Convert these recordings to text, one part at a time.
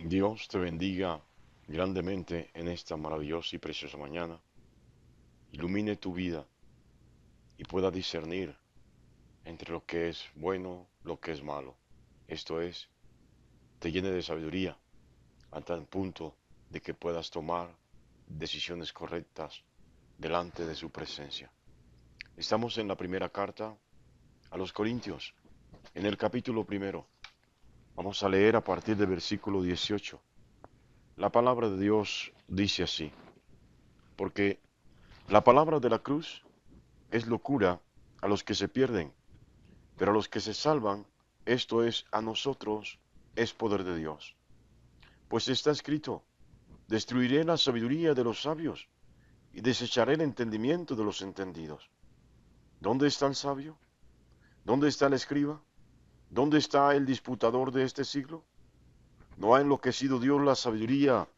Dios te bendiga grandemente en esta maravillosa y preciosa mañana. Ilumine tu vida y pueda discernir entre lo que es bueno, lo que es malo. Esto es, te llene de sabiduría a tal punto de que puedas tomar decisiones correctas delante de su presencia. Estamos en la primera carta a los Corintios, en el capítulo primero. Vamos a leer a partir del versículo 18. La palabra de Dios dice así: porque la palabra de la cruz es locura a los que se pierden, pero a los que se salvan, esto es, a nosotros, es poder de Dios. Pues está escrito: destruiré la sabiduría de los sabios y desecharé el entendimiento de los entendidos. ¿Dónde está el sabio? ¿Dónde está el escriba? ¿Dónde está el disputador de este siglo? ¿No ha enloquecido Dios la sabiduría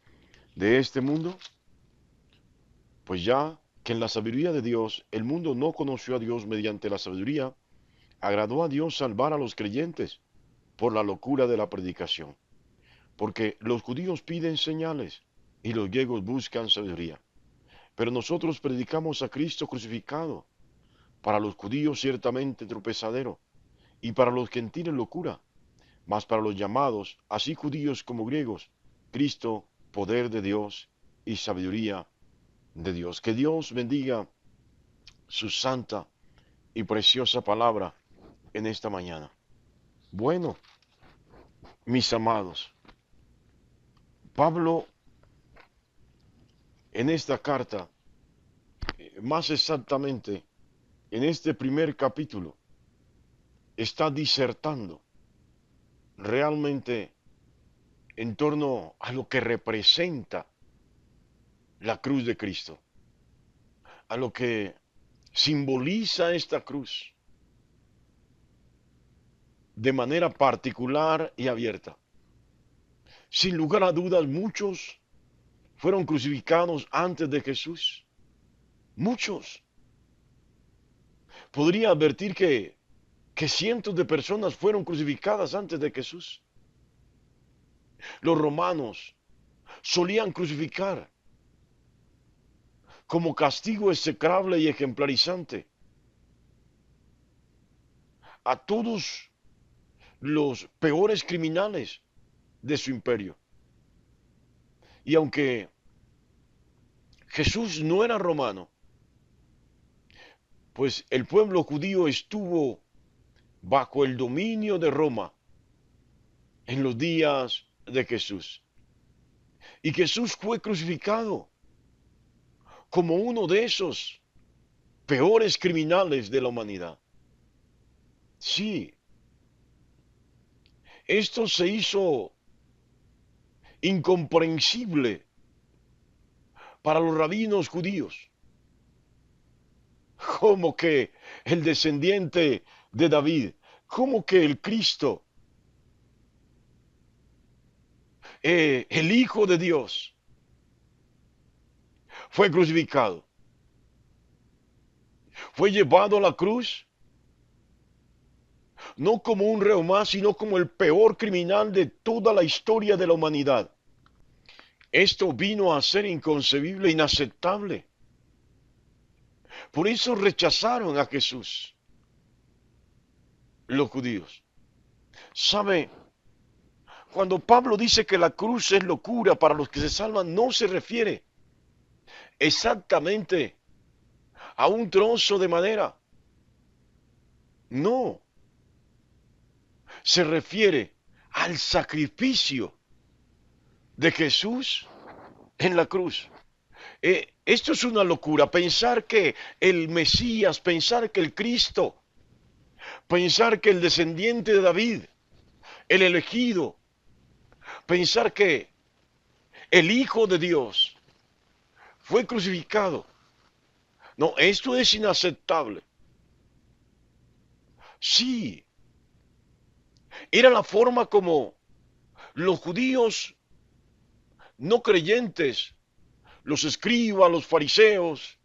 de este mundo? Pues ya que en la sabiduría de Dios el mundo no conoció a Dios mediante la sabiduría, agradó a Dios salvar a los creyentes por la locura de la predicación. Porque los judíos piden señales y los griegos buscan sabiduría. Pero nosotros predicamos a Cristo crucificado, para los judíos ciertamente tropezadero, y para los gentiles locura, mas para los llamados, así judíos como griegos, Cristo, poder de Dios y sabiduría de Dios. Que Dios bendiga su santa y preciosa palabra en esta mañana. Bueno, mis amados, Pablo en esta carta, más exactamente en este primer capítulo, está disertando realmente en torno a lo que representa la cruz de Cristo, a lo que simboliza esta cruz de manera particular y abierta. Sin lugar a dudas, muchos fueron crucificados antes de Jesús. Muchos. Podría advertir que cientos de personas fueron crucificadas antes de Jesús. Los romanos solían crucificar como castigo execrable y ejemplarizante a todos los peores criminales de su imperio. Y aunque Jesús no era romano, pues el pueblo judío estuvo bajo el dominio de Roma en los días de Jesús. Y Jesús fue crucificado como uno de esos peores criminales de la humanidad. Sí, esto se hizo incomprensible para los rabinos judíos. ¿Cómo que el descendiente de David? ¿Cómo que el Cristo, el Hijo de Dios, fue crucificado? Fue llevado a la cruz, no como un reo más, sino como el peor criminal de toda la historia de la humanidad. Esto vino a ser inconcebible, inaceptable. Por eso rechazaron a Jesús, los judíos. ¿Sabe? Cuando Pablo dice que la cruz es locura para los que se salvan, no se refiere exactamente a un trozo de madera. No, se refiere al sacrificio de Jesús en la cruz. Esto es una locura, pensar que el Mesías, pensar que el Cristo, pensar que el descendiente de David, el elegido, pensar que el Hijo de Dios fue crucificado. No, esto es inaceptable. Sí, era la forma como los judíos no creyentes, los escribas, los fariseos,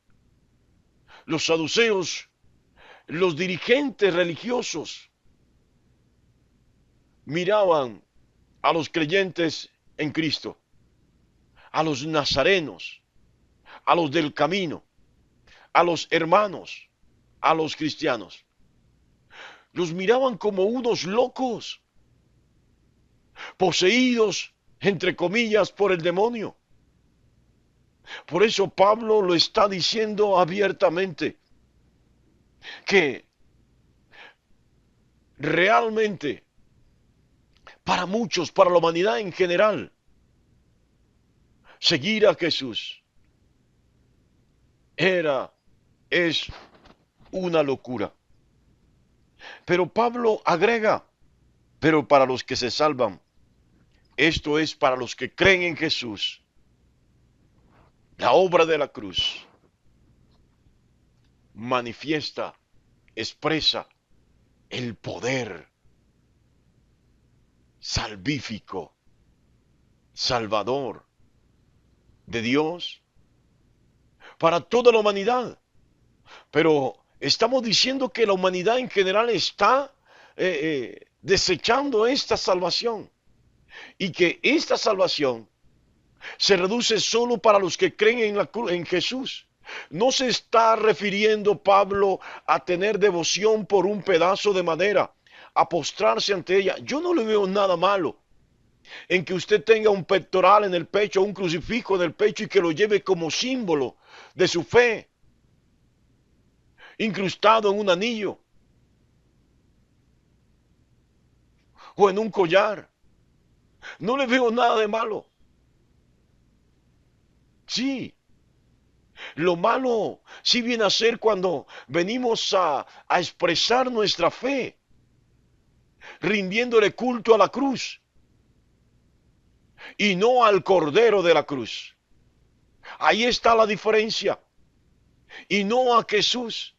los saduceos, los dirigentes religiosos, miraban a los creyentes en Cristo, a los nazarenos, a los del camino, a los hermanos, a los cristianos. Los miraban como unos locos, poseídos, entre comillas, por el demonio. Por eso Pablo lo está diciendo abiertamente, que realmente para muchos, para la humanidad en general, seguir a Jesús es una locura. Pero Pablo agrega, pero para los que se salvan, esto es para los que creen en Jesús, la obra de la cruz manifiesta, expresa el poder salvífico, salvador de Dios para toda la humanidad. Pero estamos diciendo que la humanidad en general está desechando esta salvación, y que esta salvación se reduce solo para los que creen en Jesús. No se está refiriendo Pablo a tener devoción por un pedazo de madera, a postrarse ante ella. Yo no le veo nada malo en que usted tenga un pectoral en el pecho, un crucifijo en el pecho, y que lo lleve como símbolo de su fe, incrustado en un anillo o en un collar. No le veo nada de malo. Sí, lo malo sí viene a ser cuando venimos a expresar nuestra fe, rindiéndole culto a la cruz y no al Cordero de la cruz. Ahí está la diferencia. Y no a Jesús.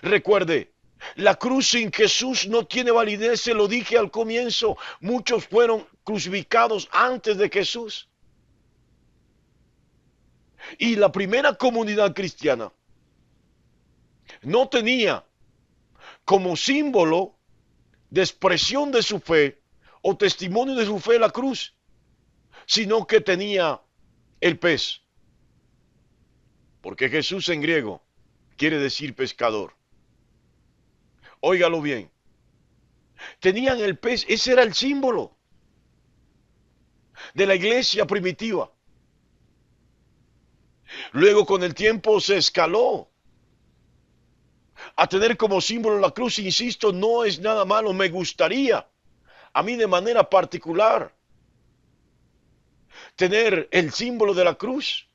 Recuerde, la cruz sin Jesús no tiene validez, se lo dije al comienzo. Muchos fueron crucificados antes de Jesús. Y la primera comunidad cristiana no tenía como símbolo de expresión de su fe o testimonio de su fe la cruz, sino que tenía el pez. Porque Jesús en griego quiere decir pescador. Óigalo bien. Tenían el pez, ese era el símbolo de la iglesia primitiva. Luego con el tiempo se escaló a tener como símbolo la cruz. Insisto, no es nada malo. Me gustaría, a mí de manera particular, tener el símbolo de la cruz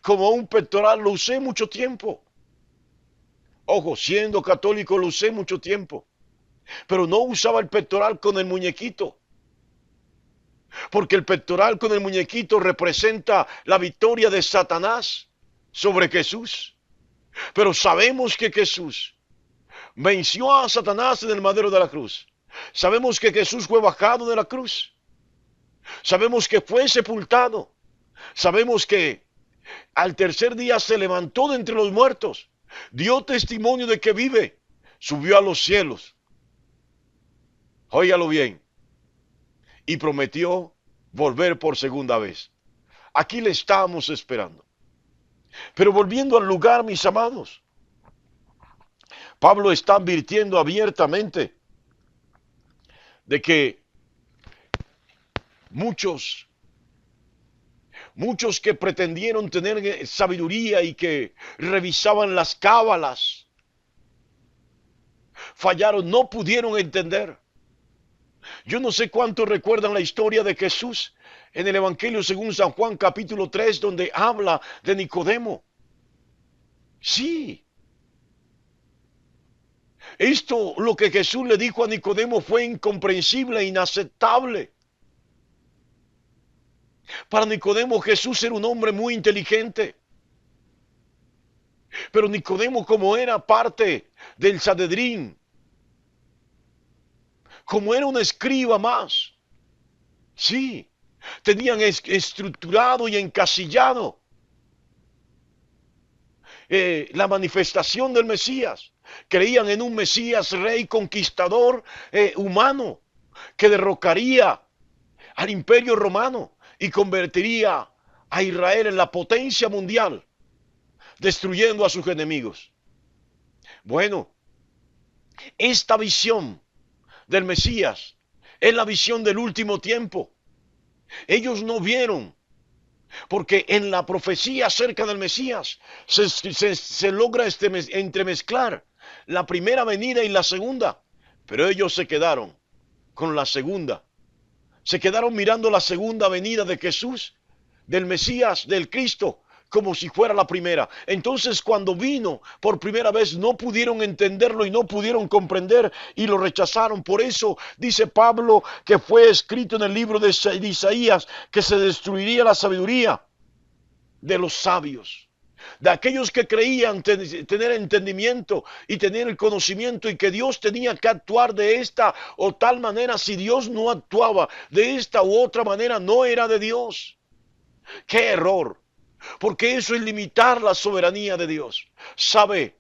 como un pectoral. Lo usé mucho tiempo. Ojo, siendo católico lo usé mucho tiempo. Pero no usaba el pectoral con el muñequito. Porque el pectoral con el muñequito representa la victoria de Satanás sobre Jesús. Pero sabemos que Jesús venció a Satanás en el madero de la cruz. Sabemos que Jesús fue bajado de la cruz. Sabemos que fue sepultado. Sabemos que al tercer día se levantó de entre los muertos. Dio testimonio de que vive. Subió a los cielos. Óigalo bien. Y prometió volver por segunda vez. Aquí le estamos esperando. Pero volviendo al lugar, mis amados, Pablo está advirtiendo abiertamente de que muchos que pretendieron tener sabiduría y que revisaban las cábalas, fallaron, no pudieron entender. Yo no sé cuántos recuerdan la historia de Jesús en el Evangelio según San Juan capítulo 3, donde habla de Nicodemo. Sí. Esto, lo que Jesús le dijo a Nicodemo, fue incomprensible e inaceptable. Para Nicodemo, Jesús era un hombre muy inteligente. Pero Nicodemo, como era parte del Sanedrín, como era un escriba más, sí, tenían estructurado y encasillado la manifestación del Mesías. Creían en un Mesías rey conquistador humano que derrocaría al imperio romano y convertiría a Israel en la potencia mundial, destruyendo a sus enemigos. Bueno, esta visión del Mesías es la visión del último tiempo. Ellos no vieron, porque en la profecía acerca del Mesías se logra entremezclar la primera venida y la segunda, pero ellos se quedaron con la segunda. Se quedaron mirando la segunda venida de Jesús, del Mesías, del Cristo, como si fuera la primera. Entonces, cuando vino por primera vez, no pudieron entenderlo y no pudieron comprender y lo rechazaron. Por eso dice Pablo que fue escrito en el libro de Isaías que se destruiría la sabiduría de los sabios, de aquellos que creían tener entendimiento y tener el conocimiento, y que Dios tenía que actuar de esta o tal manera. Si Dios no actuaba de esta u otra manera, no era de Dios. ¡Qué error! Porque eso es limitar la soberanía de Dios. ¿Sabe?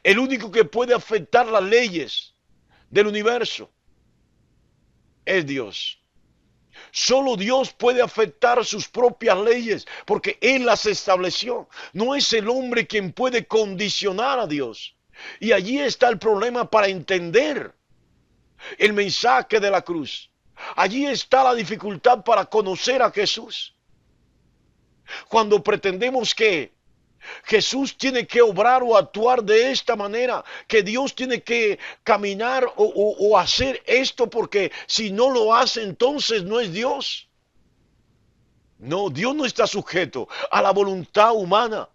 El único que puede afectar las leyes del universo es Dios. Solo Dios puede afectar sus propias leyes, porque Él las estableció. No es el hombre quien puede condicionar a Dios. Y allí está el problema para entender el mensaje de la cruz. Allí está la dificultad para conocer a Jesús. Cuando pretendemos que Jesús tiene que obrar o actuar de esta manera, que Dios tiene que caminar o hacer esto, porque si no lo hace, entonces no es Dios. No, Dios no está sujeto a la voluntad humana.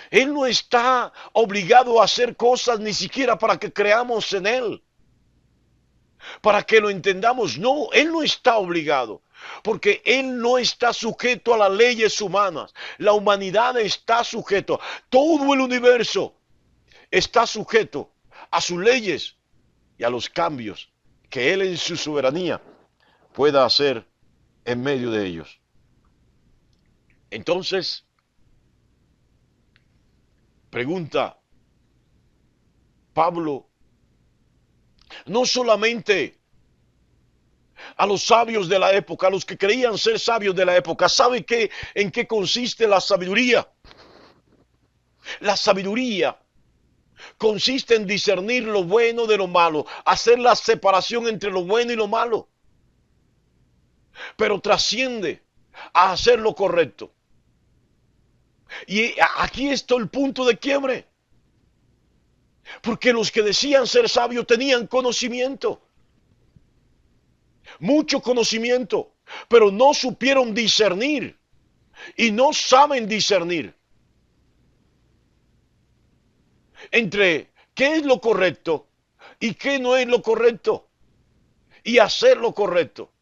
Él no está obligado a hacer cosas ni siquiera para que creamos en Él, para que lo entendamos. No, Él no está obligado, porque Él no está sujeto a las leyes humanas. La humanidad está sujeto, todo el universo está sujeto a sus leyes y a los cambios que Él en su soberanía pueda hacer en medio de ellos. Entonces, pregunta Pablo, no solamente a los sabios de la época, a los que creían ser sabios de la época. ¿Sabe en qué consiste la sabiduría? La sabiduría consiste en discernir lo bueno de lo malo, hacer la separación entre lo bueno y lo malo, pero trasciende a hacer lo correcto. Y aquí está el punto de quiebre, porque los que decían ser sabios tenían conocimiento, mucho conocimiento, pero no supieron discernir y no saben discernir entre qué es lo correcto y qué no es lo correcto, y hacer lo correcto.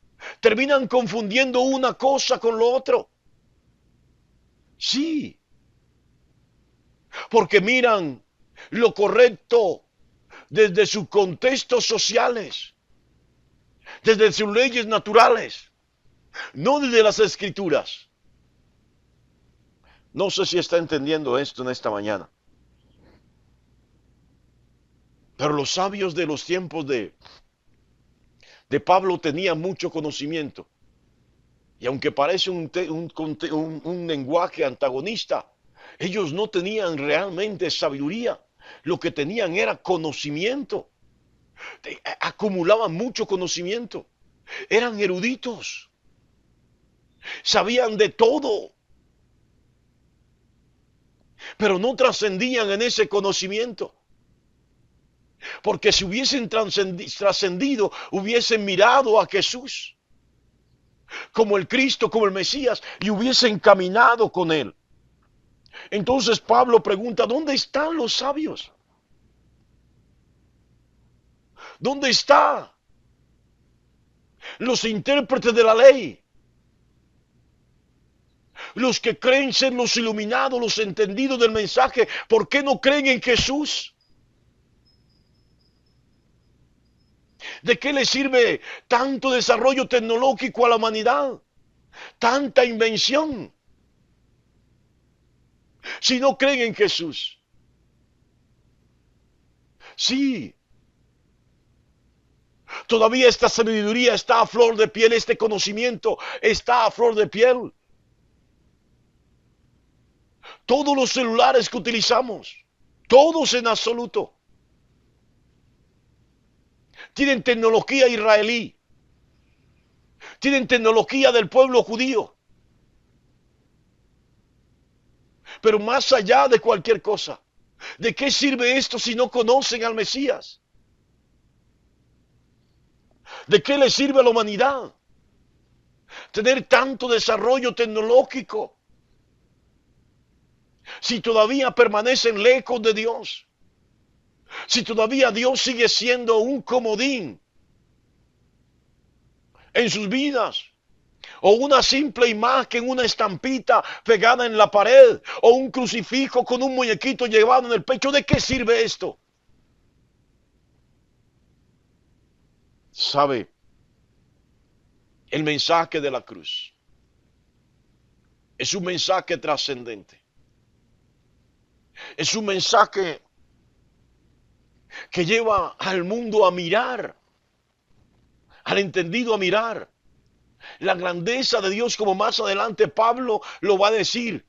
Terminan confundiendo una cosa con lo otro. Sí, porque miran lo correcto desde sus contextos sociales, desde sus leyes naturales, no desde las escrituras. No sé si está entendiendo esto en esta mañana. Pero los sabios de los tiempos de Pablo tenían mucho conocimiento. Y aunque parece un lenguaje antagonista, ellos no tenían realmente sabiduría. Lo que tenían era conocimiento. Acumulaban mucho conocimiento. Eran eruditos. Sabían de todo. Pero no trascendían en ese conocimiento. Porque si hubiesen trascendido, hubiesen mirado a Jesús como el Cristo, como el Mesías, y hubiesen caminado con Él. Entonces Pablo pregunta, ¿dónde están los sabios? ¿Dónde están los intérpretes de la ley? Los que creen ser los iluminados, los entendidos del mensaje, ¿por qué no creen en Jesús? ¿De qué le sirve tanto desarrollo tecnológico a la humanidad? Tanta invención, si no creen en Jesús. Sí, Todavía esta sabiduría está a flor de piel, este conocimiento está a flor de piel. Todos los celulares que utilizamos, todos en absoluto, tienen tecnología israelí, tienen tecnología del pueblo judío. Pero más allá de cualquier cosa, ¿de qué sirve esto si no conocen al Mesías? ¿De qué le sirve a la humanidad tener tanto desarrollo tecnológico si todavía permanecen lejos de Dios? Si todavía Dios sigue siendo un comodín en sus vidas, o una simple imagen, una estampita pegada en la pared, o un crucifijo con un muñequito llevado en el pecho, ¿de qué sirve esto? ¿Sabe? El mensaje de la cruz es un mensaje trascendente. Es un mensaje que lleva al mundo a mirar, al entendido a mirar la grandeza de Dios, como más adelante Pablo lo va a decir.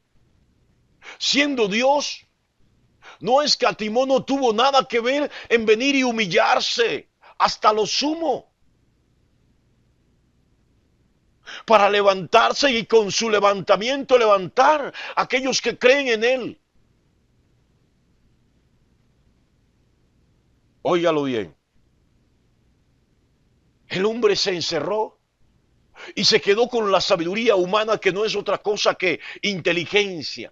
Siendo Dios, no escatimó, no tuvo nada que ver en venir y humillarse hasta lo sumo para levantarse y con su levantamiento levantar a aquellos que creen en Él. Óigalo bien. El hombre se encerró y se quedó con la sabiduría humana, que no es otra cosa que inteligencia,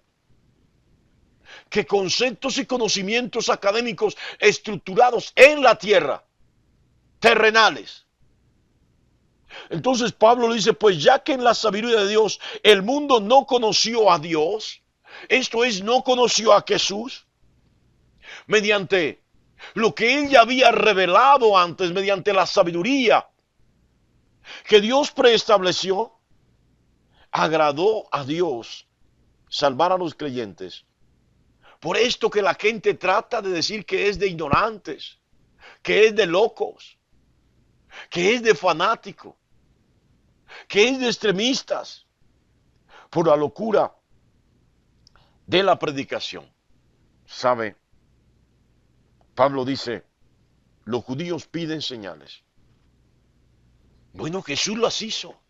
que conceptos y conocimientos académicos estructurados en la tierra, terrenales. Entonces Pablo le dice, pues ya que en la sabiduría de Dios el mundo no conoció a Dios, esto es, no conoció a Jesús, mediante lo que él ya había revelado antes, mediante la sabiduría que Dios preestableció, agradó a Dios salvar a los creyentes. Por esto que la gente trata de decir que es de ignorantes, que es de locos, que es de fanáticos, que es de extremistas, por la locura de la predicación. ¿Sabe? Pablo dice, los judíos piden señales. Bueno, Jesús las hizo.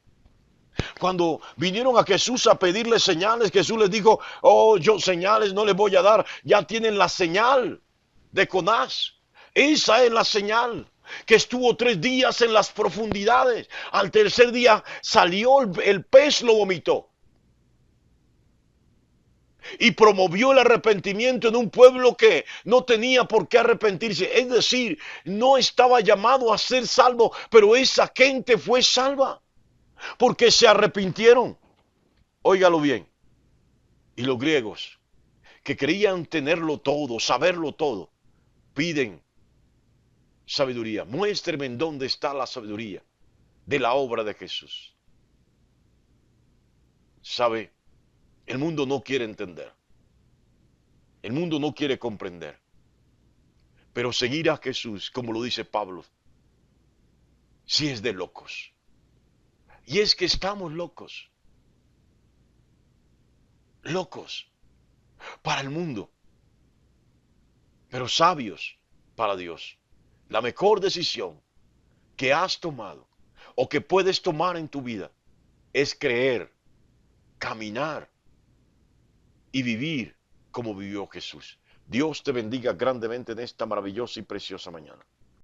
Cuando vinieron a Jesús a pedirle señales, Jesús les dijo, oh, yo señales no les voy a dar, ya tienen la señal de Jonás. Esa es la señal, que estuvo 3 días en las profundidades. Al tercer día salió el pez, lo vomitó. Y promovió el arrepentimiento en un pueblo que no tenía por qué arrepentirse. Es decir, no estaba llamado a ser salvo, pero esa gente fue salva porque se arrepintieron. Óigalo bien. Y los griegos, que creían tenerlo todo, saberlo todo, piden sabiduría. Muéstreme en dónde está la sabiduría de la obra de Jesús. ¿Sabe? El mundo no quiere entender. El mundo no quiere comprender. Pero seguir a Jesús, como lo dice Pablo, sí es de locos. Y es que estamos locos. Locos para el mundo, pero sabios para Dios. La mejor decisión que has tomado o que puedes tomar en tu vida es creer, caminar y vivir como vivió Jesús. Dios te bendiga grandemente en esta maravillosa y preciosa mañana.